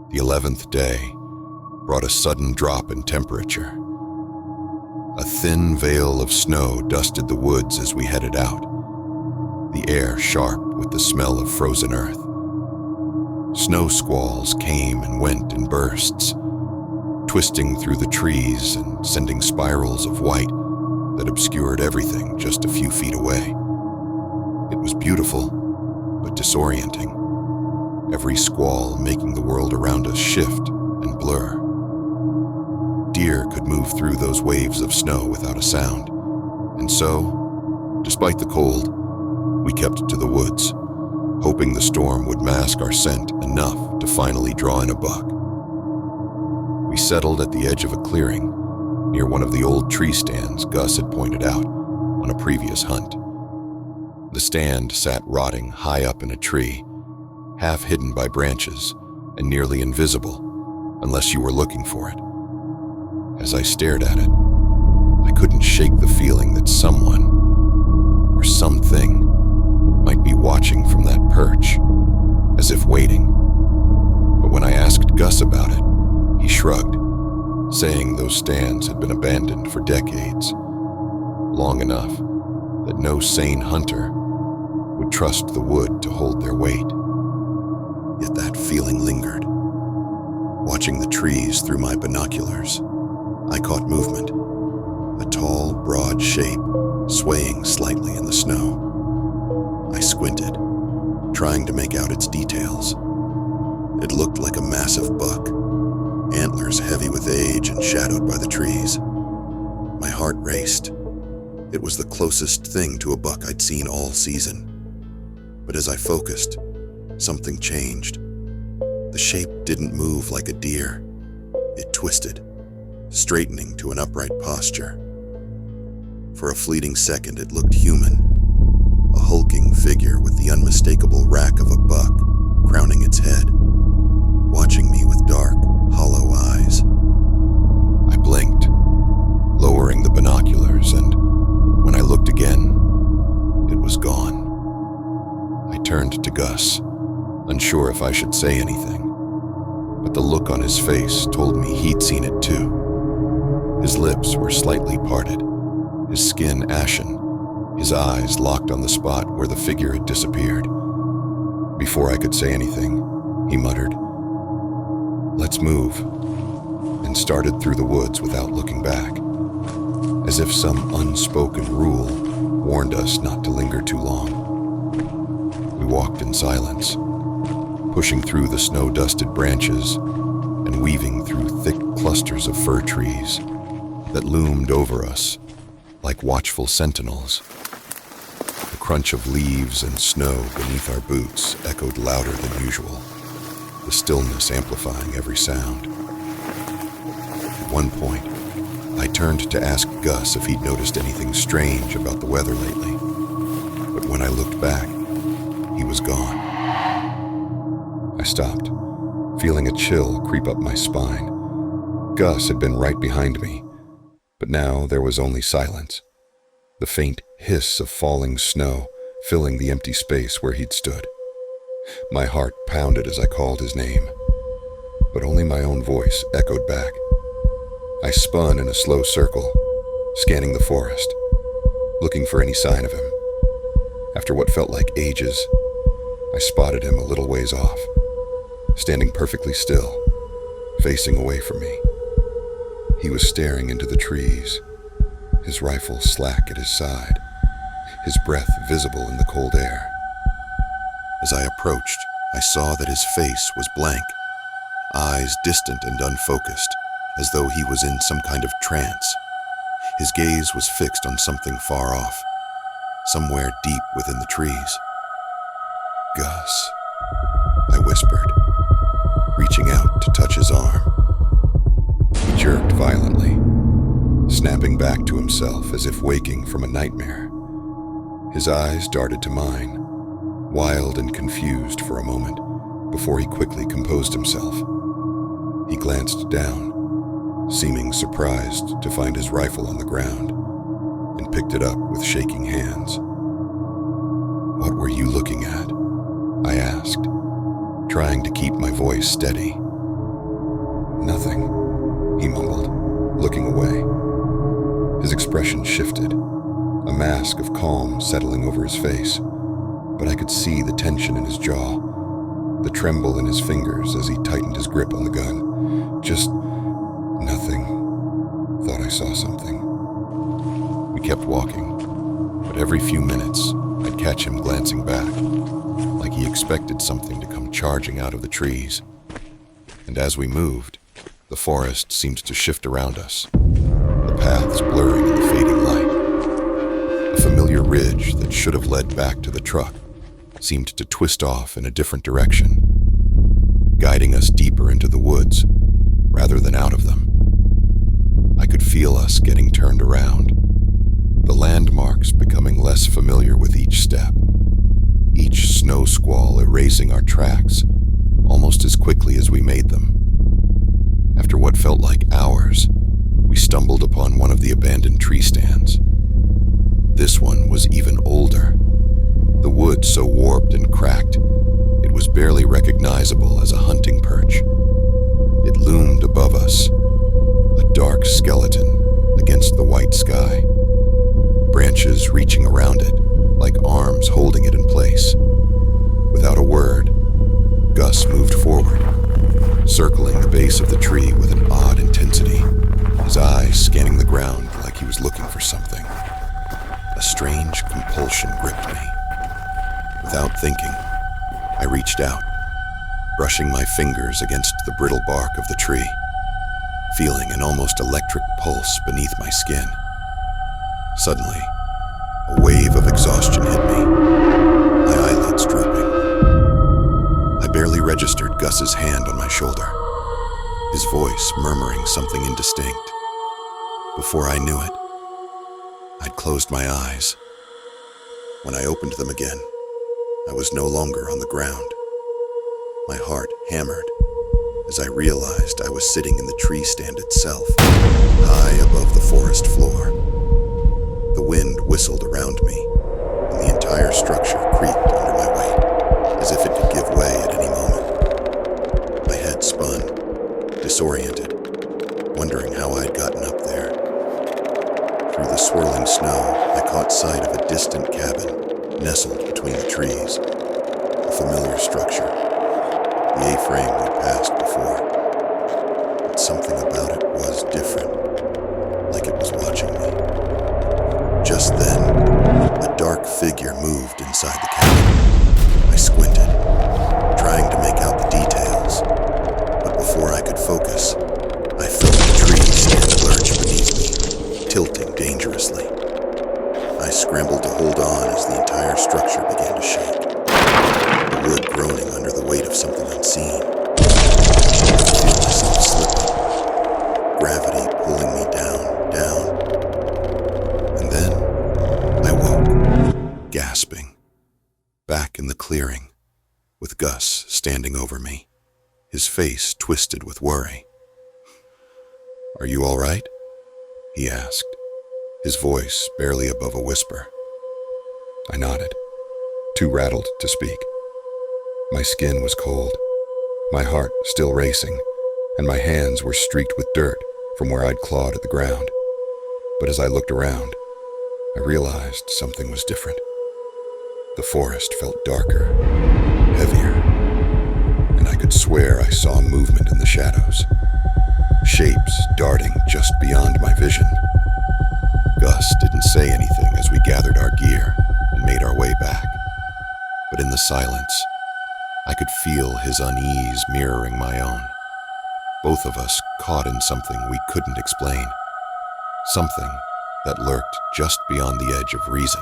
The 11th day brought a sudden drop in temperature. A thin veil of snow dusted the woods as we headed out, the air sharp with the smell of frozen earth. Snow squalls came and went in bursts, twisting through the trees and sending spirals of white that obscured everything just a few feet away. It was beautiful, but disorienting, every squall making the world around us shift and blur. Deer could move through those waves of snow without a sound, and so, despite the cold, we kept to the woods, hoping the storm would mask our scent enough to finally draw in a buck. We settled at the edge of a clearing, near one of the old tree stands Gus had pointed out on a previous hunt. The stand sat rotting high up in a tree, half hidden by branches and nearly invisible unless you were looking for it. As I stared at it, I couldn't shake the feeling that someone or something might be watching from that perch, as if waiting. But when I asked Gus about it, he shrugged, saying those stands had been abandoned for decades, long enough that no sane hunter would trust the wood to hold their weight. Yet that feeling lingered. Watching the trees through my binoculars, I caught movement, a tall, broad shape swaying slightly in the snow. I squinted, trying to make out its details. It looked like a massive buck, antlers heavy with age and shadowed by the trees. My heart raced. It was the closest thing to a buck I'd seen all season. But as I focused, something changed. The shape didn't move like a deer. It twisted, straightening to an upright posture. For a fleeting second, it looked human, a hulking figure with the unmistakable rack of a buck crowning its head, watching me with dark, hollow eyes. I blinked, lowering the binoculars, and when I looked again, it was gone. I turned to Gus, unsure if I should say anything, but the look on his face told me he'd seen it too. His lips were slightly parted, his skin ashen, his eyes locked on the spot where the figure had disappeared. Before I could say anything, he muttered, "Let's move," and started through the woods without looking back, as if some unspoken rule warned us not to linger too long. We walked in silence, pushing through the snow-dusted branches and weaving through thick clusters of fir trees that loomed over us like watchful sentinels. The crunch of leaves and snow beneath our boots echoed louder than usual, the stillness amplifying every sound. At one point, I turned to ask Gus if he'd noticed anything strange about the weather lately, but when I looked back, he was gone. I stopped, feeling a chill creep up my spine. Gus had been right behind me, but now there was only silence, the faint hiss of falling snow filling the empty space where he'd stood. My heart pounded as I called his name, but only my own voice echoed back. I spun in a slow circle, scanning the forest, looking for any sign of him. After what felt like ages, I spotted him a little ways off, standing perfectly still, facing away from me. He was staring into the trees, his rifle slack at his side, his breath visible in the cold air. As I approached, I saw that his face was blank, eyes distant and unfocused, as though he was in some kind of trance. His gaze was fixed on something far off, somewhere deep within the trees. "Gus," I whispered, reaching out to touch his arm. He jerked violently, snapping back to himself as if waking from a nightmare. His eyes darted to mine, wild and confused for a moment, before he quickly composed himself. He glanced down, seeming surprised to find his rifle on the ground, and picked it up with shaking hands. "What were you looking at?" I asked, trying to keep my voice steady. looking away. His expression shifted, a mask of calm settling over his face, but I could see the tension in his jaw, the tremble in his fingers as he tightened his grip on the gun. Just nothing. Thought I saw something. We kept walking, but every few minutes, I'd catch him glancing back, like he expected something to come charging out of the trees. And as we moved, the forest seemed to shift around us, the paths blurring in the fading light. A familiar ridge that should have led back to the truck seemed to twist off in a different direction, guiding us deeper into the woods rather than out of them. I could feel us getting turned around, the landmarks becoming less familiar with each step, each snow squall erasing our tracks almost as quickly as we made them. After what felt like hours, we stumbled upon one of the abandoned tree stands. This one was even older, the wood so warped and cracked, it was barely recognizable as a hunting perch. It loomed above us, a dark skeleton against the white sky, branches reaching around it like arms holding it in place. Without a word, Gus moved forward, circling the base of the tree with an odd intensity, his eyes scanning the ground like he was looking for something. A strange compulsion gripped me. Without thinking, I reached out, brushing my fingers against the brittle bark of the tree, feeling an almost electric pulse beneath my skin. Suddenly, a wave of exhaustion hit me, my eyelids drooping. I barely registered Gus's hand on my shoulder, his voice murmuring something indistinct. Before I knew it, I'd closed my eyes. When I opened them again, I was no longer on the ground. My heart hammered as I realized I was sitting in the tree stand itself, high above the forest floor. The wind whistled around me, and the entire structure creaked under my weight, as if it could give way at any moment. My head spun, disoriented, wondering how I'd gotten up there. Through the swirling snow, I caught sight of a distant cabin, nestled between the trees, a familiar structure, the A-frame we'd passed before. But something about it was different, like it was watching me. Just then, a dark figure moved inside the cabin. I squinted, trying to make out the details, but before I could focus, I felt the tree stand lurch beneath me, tilting dangerously. I scrambled to hold on as the entire structure began to shake, the wood groaning under the weight of something unseen. I could feel myself slipping, gravity pulling me down. And then I woke, gasping, back in the clearing, with Gus standing over me, his face twisted with worry. "Are you all right?" he asked, his voice barely above a whisper. I nodded, too rattled to speak. My skin was cold, my heart still racing, and my hands were streaked with dirt from where I'd clawed at the ground. But as I looked around, I realized something was different. The forest felt darker, heavier, and I could swear I saw movement in the shadows, shapes darting just beyond my vision. Gus didn't say anything as we gathered our gear and made our way back, but in the silence, I could feel his unease mirroring my own. Both of us caught in something we couldn't explain, something that lurked just beyond the edge of reason.